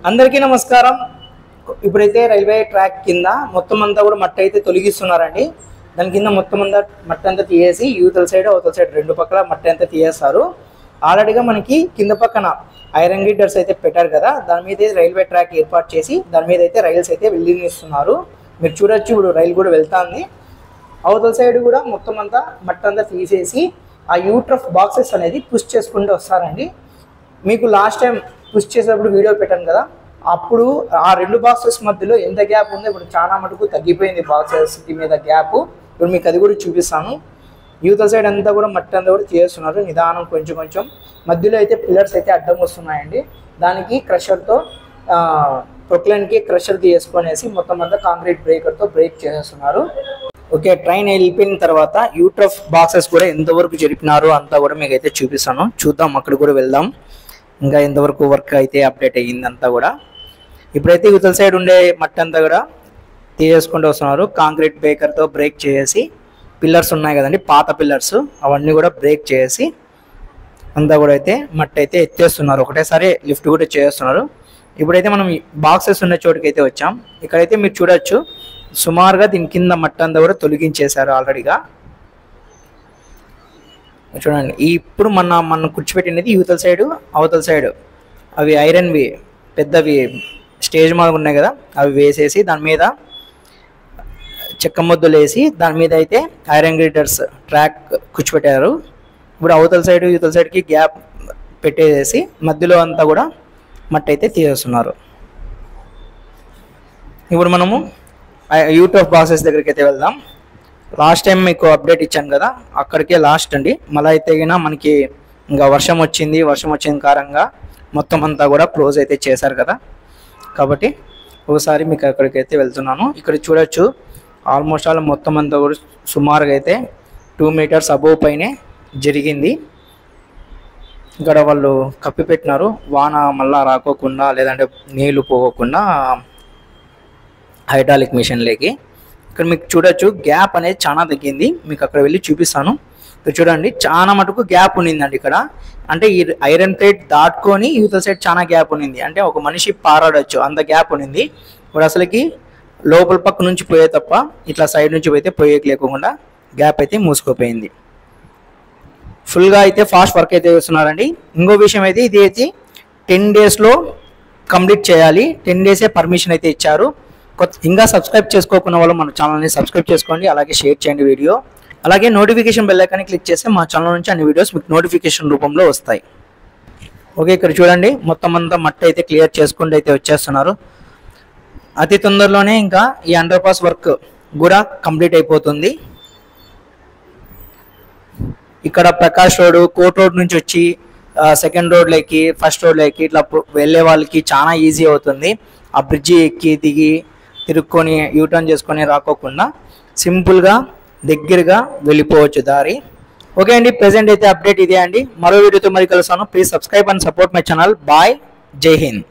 అందరికీ నమస్కారం. ఇప్పుడైతే రైల్వే ట్రాక్ కింద మొత్తం అంతా కూడా మట్టి అయితే తొలగిస్తున్నారండి. దాని కింద మొత్తం అంతా మట్టి అంతా తీసేసి యూతల సైడ్ అవతల సైడ్ రెండు పక్కల మట్టి అంతా తీసేస్తారు. ఆల్రెడీగా మనకి కింద పక్కన ఐరన్ గ్రిడర్స్ అయితే పెట్టారు కదా, దాని మీద రైల్వే ట్రాక్ ఏర్పాటు చేసి దాని మీద అయితే రైల్స్ అయితే వెళ్ళిస్తున్నారు. మీరు చూడొచ్చు, ఇప్పుడు రైలు కూడా వెళ్తాంది. అవతల సైడ్ కూడా మొత్తం అంతా మట్టి అంతా తీసేసి ఆ యూట్రఫ్ బాక్సెస్ అనేది పుష్ చేసుకుంటూ వస్తారండి. మీకు లాస్ట్ టైం పుష్ చేసేటప్పుడు వీడియో పెట్టాను కదా, అప్పుడు ఆ రెండు బాక్సెస్ మధ్యలో ఎంత గ్యాప్ ఉందో ఇప్పుడు చాలా మటుకు తగ్గిపోయింది బాక్సెస్ మీద గ్యాప్. ఇప్పుడు మీకు అది కూడా చూపిస్తాను. యూతల సైడ్ అంతా కూడా మట్టి అంతా కూడా చేస్తున్నారు నిదానం, కొంచెం కొంచెం. మధ్యలో అయితే పిల్లర్స్ అయితే అడ్డం వస్తున్నాయండి. దానికి క్రషర్తో ప్రొక్లైన్కి క్రషర్కి వేసుకొనేసి మొత్తం అంతా కాంక్రీట్ బ్రేకర్తో బ్రేక్ చేసేస్తున్నారు. ఓకే, ట్రైన్ వెళ్ళిపోయిన తర్వాత యూట్రఫ్ బాక్సెస్ కూడా ఎంతవరకు జరిపినారు అంతా కూడా మీకు అయితే చూపిస్తాను. చూద్దాం, అక్కడ కూడా వెళ్దాం. ఇంకా ఎంతవరకు వర్క్ అయితే అప్డేట్ అయ్యిందంతా కూడా. ఇప్పుడైతే యువతల సైడ్ ఉండే మట్టి అంతా కూడా తీసేసుకుంటూ వస్తున్నారు. కాంక్రీట్ బ్రేకర్తో బ్రేక్ చేసి పిల్లర్స్ ఉన్నాయి కదండి, పాత పిల్లర్స్, అవన్నీ కూడా బ్రేక్ చేసి అంతా కూడా అయితే మట్టి అయితే ఎత్తేస్తున్నారు. ఒకటేసారి లిఫ్ట్ కూడా చేస్తున్నారు. ఇప్పుడైతే మనం బాక్సెస్ ఉన్న చోటుకి అయితే వచ్చాం. ఇక్కడైతే మీరు చూడొచ్చు, సుమారుగా దీని కింద మట్టి అంతా కూడా తొలగించేశారు ఆల్రెడీగా. చూడండి, ఇప్పుడు మన కూర్చోపెట్టినది యూతల సైడు అవతల సైడు అవి ఐరన్వి పెద్దవి స్టేజ్ మీద ఉన్నాయి కదా, అవి వేసేసి దాని మీద చెక్క ముద్దలు వేసి దాని మీద అయితే ఐరన్ గ్రిడర్స్ ట్రాక్ కూర్చోపెట్టారు. ఇప్పుడు అవతల సైడు యూతల సైడ్కి గ్యాప్ పెట్టేసి మధ్యలో అంతా కూడా మట్టి అయితే తీసేస్తున్నారు. ఇప్పుడు మనము యూట్యూబ్ బాక్సెస్ దగ్గరికి అయితే వెళ్దాం. లాస్ట్ టైం మీకు అప్డేట్ ఇచ్చాను కదా, అక్కడికే లాస్ట్ అండి. మళ్ళీ అయితే మనకి ఇంకా వర్షం వచ్చిన కారణంగా మొత్తం అంతా కూడా క్లోజ్ అయితే చేశారు కదా, కాబట్టి ఒకసారి మీకు అక్కడికైతే వెళ్తున్నాను. ఇక్కడ చూడొచ్చు, ఆల్మోస్ట్ ఆల్ మొత్తం అంతా కూడా సుమారుగా అయితే 2 మీటర్స్ అబోవ్ పైనే జరిగింది. ఇక్కడ వాళ్ళు కప్పిపెట్టినారు, వాన మళ్ళా రాకోకుండా లేదంటే నీళ్లు పోకుండా హైడ్రాలిక్ మిషన్లోకి. ఇక్కడ మీకు చూడొచ్చు, గ్యాప్ అనేది చాలా తగ్గింది. మీకు అక్కడ వెళ్ళి చూపిస్తాను. ఇక్కడ చూడండి, చాలా మటుకు గ్యాప్ ఉన్నిందండి ఇక్కడ. అంటే ఈ ఐరన్ ప్లేట్ దాటుకొని యూతల సైడ్ చాలా గ్యాప్ ఉన్నింది. అంటే ఒక మనిషి పారాడొచ్చు అంత గ్యాప్ ఉన్నింది. ఇప్పుడు అసలుకి లోపల పక్క నుంచి పోయే తప్ప ఇట్లా సైడ్ నుంచి పోయితే పోయేకి లేకుండా గ్యాప్ అయితే మూసుకుపోయింది. ఫుల్గా అయితే ఫాస్ట్ వర్క్ అయితే చేస్తున్నారండి. ఇంకో విషయం అయితే, ఇది అయితే 10 డేస్లో కంప్లీట్ చేయాలి. 10 డేసే పర్మిషన్ అయితే ఇచ్చారు. ఇంకా సబ్స్క్రైబ్ చేసుకోకున్న వాళ్ళు మన ఛానల్ని సబ్స్క్రైబ్ చేసుకోండి, అలాగే షేర్ చేయండి వీడియో. అలాగే నోటిఫికేషన్ బెల్ ఐకాన్ని క్లిక్ చేస్తే మా ఛానల్ నుంచి అన్ని వీడియోస్ మీకు నోటిఫికేషన్ రూపంలో వస్తాయి. ఓకే, ఇక్కడ చూడండి, మొత్తం అంతా మట్టి అయితే క్లియర్ చేసుకుంటూ అయితే వచ్చేస్తున్నారు. అతి తొందరలోనే ఇంకా ఈ అండర్ పాస్ వర్క్ కూడా కంప్లీట్ అయిపోతుంది. ఇక్కడ ప్రకాష్ రోడ్, కోర్ట్ రోడ్ నుంచి వచ్చి సెకండ్ రోడ్లోకి ఫస్ట్ రోడ్లోకి ఇట్లా వెళ్ళే వాళ్ళకి చాలా ఈజీ అవుతుంది. ఆ బ్రిడ్జి ఎక్కి దిగి తిరుక్కొని యూటర్న్ చేసుకొని రాకోకుండా సింపుల్గా దగ్గరగా వెళ్ళిపోవచ్చు దారి. ఓకే అండి, ప్రెజెంట్ అయితే అప్డేట్ ఇదే అండి. మరో వీడియోతో మరి కలుస్తాను. Please subscribe and support my channel. Bye, జై హింద్.